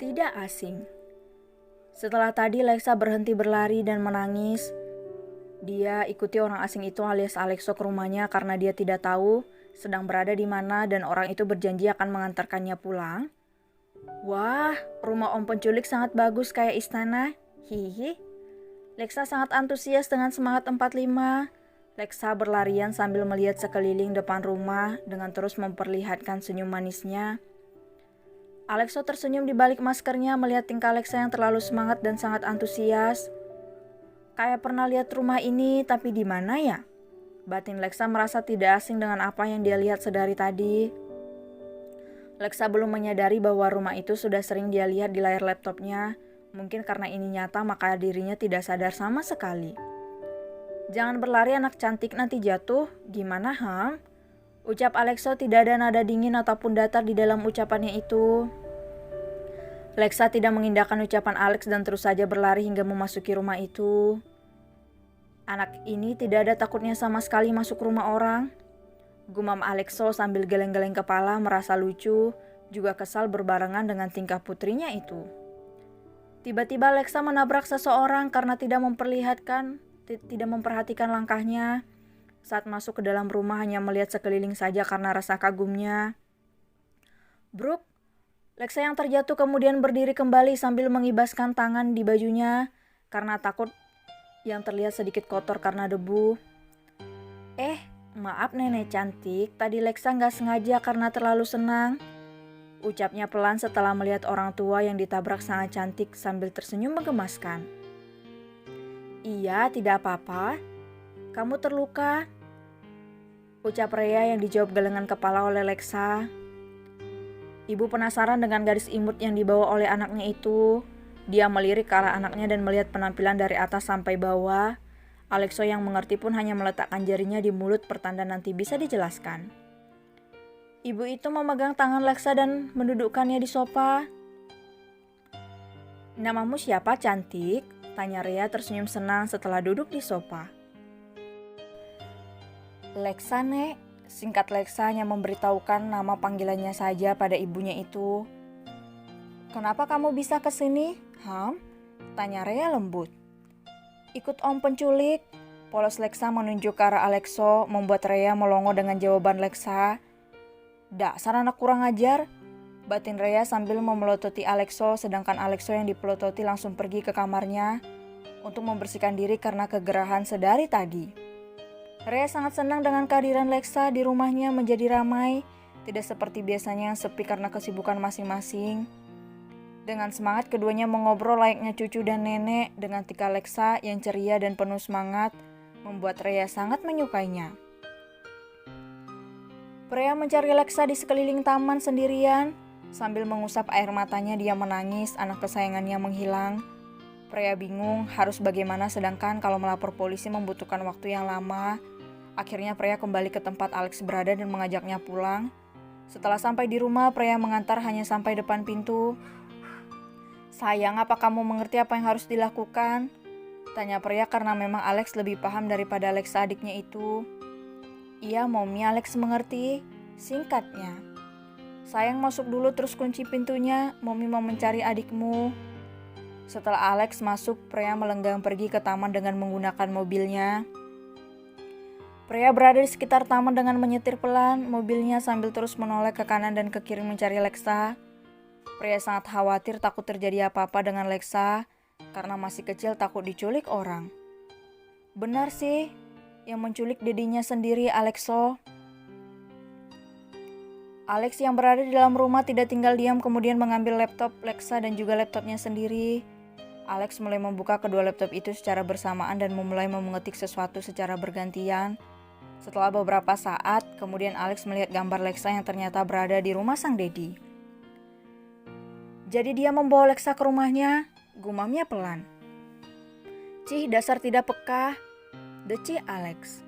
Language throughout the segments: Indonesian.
Tidak asing. Setelah tadi Lexa berhenti berlari dan menangis, dia ikuti orang asing itu alias Alexo ke rumahnya karena dia tidak tahu sedang berada di mana dan orang itu berjanji akan mengantarkannya pulang. Wah, rumah om penculik sangat bagus kayak istana. Hihi. Lexa sangat antusias dengan semangat 45. Lexa berlarian sambil melihat sekeliling depan rumah dengan terus memperlihatkan senyum manisnya. Alexo tersenyum di balik maskernya melihat tingkah Lexa yang terlalu semangat dan sangat antusias. Kayak pernah lihat rumah ini, tapi di mana ya? Batin Lexa merasa tidak asing dengan apa yang dia lihat sedari tadi. Lexa belum menyadari bahwa rumah itu sudah sering dia lihat di layar laptopnya. Mungkin karena ini nyata maka dirinya tidak sadar sama sekali. Jangan berlari anak cantik, nanti jatuh. Gimana, Ham? Ucap Alexo tidak ada nada dingin ataupun datar di dalam ucapannya itu. Lexa tidak mengindahkan ucapan Alex dan terus saja berlari hingga memasuki rumah itu. Anak ini tidak ada takutnya sama sekali masuk rumah orang. Gumam Alexo sambil geleng-geleng kepala merasa lucu, juga kesal berbarengan dengan tingkah putrinya itu. Tiba-tiba Lexa menabrak seseorang karena tidak memperhatikan langkahnya. Saat masuk ke dalam rumah hanya melihat sekeliling saja karena rasa kagumnya. Brooke, Lexa yang terjatuh kemudian berdiri kembali sambil mengibaskan tangan di bajunya karena takut yang terlihat sedikit kotor karena debu. Maaf nenek cantik, tadi Lexa nggak sengaja karena terlalu senang. Ucapnya pelan setelah melihat orang tua yang ditabrak sangat cantik sambil tersenyum menggemaskan. Iya, tidak apa-apa. Kamu terluka? Ucap Rhea yang dijawab gelengan kepala oleh Lexa. Ibu penasaran dengan gadis imut yang dibawa oleh anaknya itu. Dia melirik ke arah anaknya dan melihat penampilan dari atas sampai bawah. Alexo yang mengerti pun hanya meletakkan jarinya di mulut pertanda nanti bisa dijelaskan. Ibu itu memegang tangan Lexa dan mendudukkannya di sofa. Namamu siapa cantik? Tanya Rhea tersenyum senang setelah duduk di sofa. Lexa, Nek. Singkat Lexa hanya memberitahukan nama panggilannya saja pada ibunya itu. Kenapa kamu bisa ke sini, Ham? Tanya Rhea lembut. Ikut om penculik. Polos Lexa menunjuk ke arah Alexo, membuat Rhea melongo dengan jawaban Lexa. Dasar anak kurang ajar. Batin Rhea sambil memelototi Alexo, sedangkan Alexo yang dipelototi langsung pergi ke kamarnya untuk membersihkan diri karena kegerahan sedari tadi. Rhea sangat senang dengan kehadiran Lexa di rumahnya menjadi ramai, tidak seperti biasanya yang sepi karena kesibukan masing-masing. Dengan semangat keduanya mengobrol layaknya cucu dan nenek dengan tingkah Lexa yang ceria dan penuh semangat, membuat Rhea sangat menyukainya. Rhea mencari Lexa di sekeliling taman sendirian, sambil mengusap air matanya dia menangis, anak kesayangannya menghilang. Rhea bingung harus bagaimana sedangkan kalau melapor polisi membutuhkan waktu yang lama. Akhirnya Rhea kembali ke tempat Alex berada dan mengajaknya pulang. Setelah sampai di rumah, Rhea mengantar hanya sampai depan pintu. Sayang, apa kamu mengerti apa yang harus dilakukan? Tanya Rhea karena memang Alex lebih paham daripada Alex adiknya itu. Iya, Mommy, Alex mengerti. Singkatnya. Sayang, masuk dulu terus kunci pintunya. Mommy mau mencari adikmu. Setelah Alex masuk, Rhea melenggang pergi ke taman dengan menggunakan mobilnya. Rhea berada di sekitar taman dengan menyetir pelan mobilnya sambil terus menoleh ke kanan dan ke kiri mencari Lexa. Rhea sangat khawatir takut terjadi apa-apa dengan Lexa karena masih kecil takut diculik orang. Benar sih, yang menculik dedinya sendiri Alexo. Alex yang berada di dalam rumah tidak tinggal diam kemudian mengambil laptop Lexa dan juga laptopnya sendiri. Alex mulai membuka kedua laptop itu secara bersamaan dan memulai mengetik sesuatu secara bergantian. Setelah beberapa saat, kemudian Alex melihat gambar Lexa yang ternyata berada di rumah sang dedi. Jadi dia membawa Lexa ke rumahnya, gumamnya pelan. Cih, dasar tidak peka, deci Alex.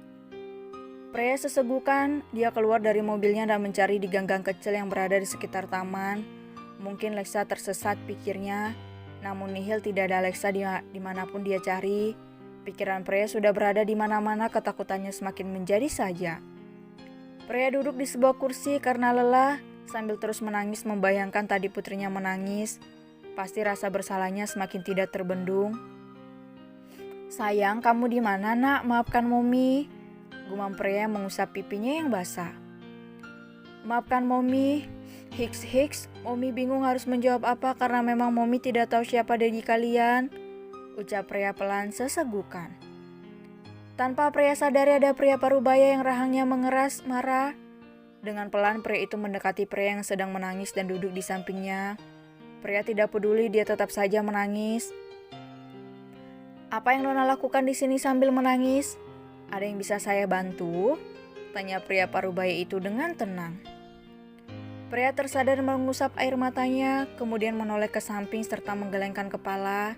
Pria sesegukan, dia keluar dari mobilnya dan mencari di gang-gang kecil yang berada di sekitar taman. Mungkin Lexa tersesat, pikirnya. Namun nihil, tidak ada Lexa dimanapun dia cari. Pikiran pria sudah berada di mana-mana, ketakutannya semakin menjadi saja. Pria duduk di sebuah kursi karena lelah, sambil terus menangis membayangkan tadi putrinya menangis. Pasti rasa bersalahnya semakin tidak terbendung. "Sayang, kamu di mana, Nak? Maafkan Momi," gumam pria mengusap pipinya yang basah. "Maafkan Momi." Hiks, Momi bingung harus menjawab apa karena memang Momi tidak tahu siapa daddy kalian, ucap pria pelan sesegukan. Tanpa pria sadari ada pria parubaya yang rahangnya mengeras marah. Dengan pelan pria itu mendekati pria yang sedang menangis dan duduk di sampingnya. Pria tidak peduli, dia tetap saja menangis. "Apa yang Nona lakukan di sini sambil menangis? Ada yang bisa saya bantu?" tanya pria parubaya itu dengan tenang. Pria tersadar mengusap air matanya, kemudian menoleh ke samping serta menggelengkan kepala.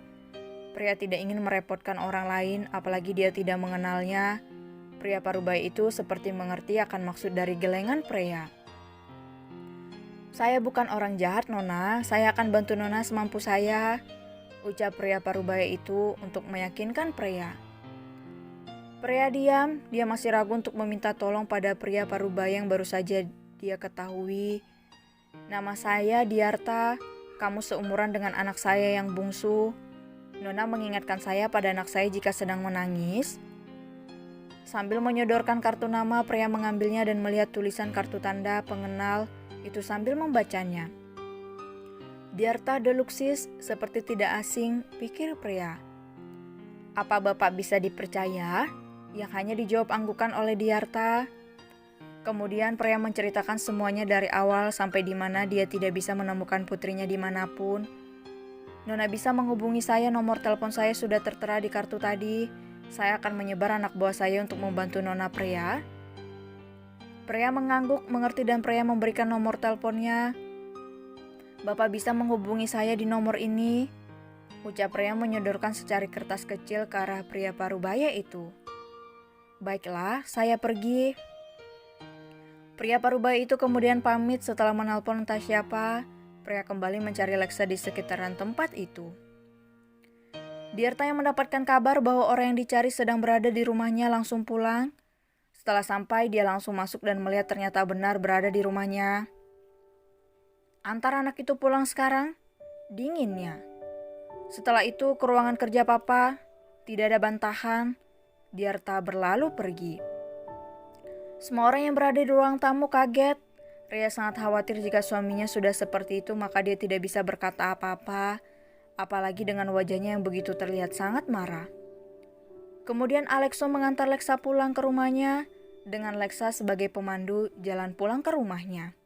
Pria tidak ingin merepotkan orang lain, apalagi dia tidak mengenalnya. Pria parubaya itu seperti mengerti akan maksud dari gelengan pria. "Saya bukan orang jahat, Nona. Saya akan bantu Nona semampu saya," ucap pria parubaya itu untuk meyakinkan pria. Pria diam, dia masih ragu untuk meminta tolong pada pria parubaya yang baru saja dia ketahui. "Nama saya Diarta, kamu seumuran dengan anak saya yang bungsu. Nona mengingatkan saya pada anak saya jika sedang menangis." Sambil menyodorkan kartu nama, pria mengambilnya dan melihat tulisan kartu tanda pengenal itu sambil membacanya. "Diarta Deluxis, seperti tidak asing," pikir pria. "Apa Bapak bisa dipercaya?" yang hanya dijawab anggukan oleh Diarta. Kemudian pria menceritakan semuanya dari awal sampai di mana dia tidak bisa menemukan putrinya dimanapun. "Nona bisa menghubungi saya, nomor telepon saya sudah tertera di kartu tadi. Saya akan menyebar anak buah saya untuk membantu Nona." Pria mengangguk, mengerti dan pria memberikan nomor teleponnya. "Bapak bisa menghubungi saya di nomor ini," ucap pria menyodorkan secari kertas kecil ke arah pria parubaya itu. "Baiklah, saya pergi." Pria parubaya itu kemudian pamit setelah menelpon entah siapa. Pria kembali mencari Lexa di sekitaran tempat itu. Diarta yang mendapatkan kabar bahwa orang yang dicari sedang berada di rumahnya langsung pulang. Setelah sampai, dia langsung masuk dan melihat ternyata benar berada di rumahnya. "Antar anak itu pulang sekarang," dinginnya. Setelah itu ke ruangan kerja Papa. Tidak ada bantahan. Diarta berlalu pergi. Semua orang yang berada di ruang tamu kaget. Ria sangat khawatir jika suaminya sudah seperti itu, maka dia tidak bisa berkata apa-apa, apalagi dengan wajahnya yang begitu terlihat sangat marah. Kemudian Alexo mengantar Lexa pulang ke rumahnya, dengan Lexa sebagai pemandu jalan pulang ke rumahnya.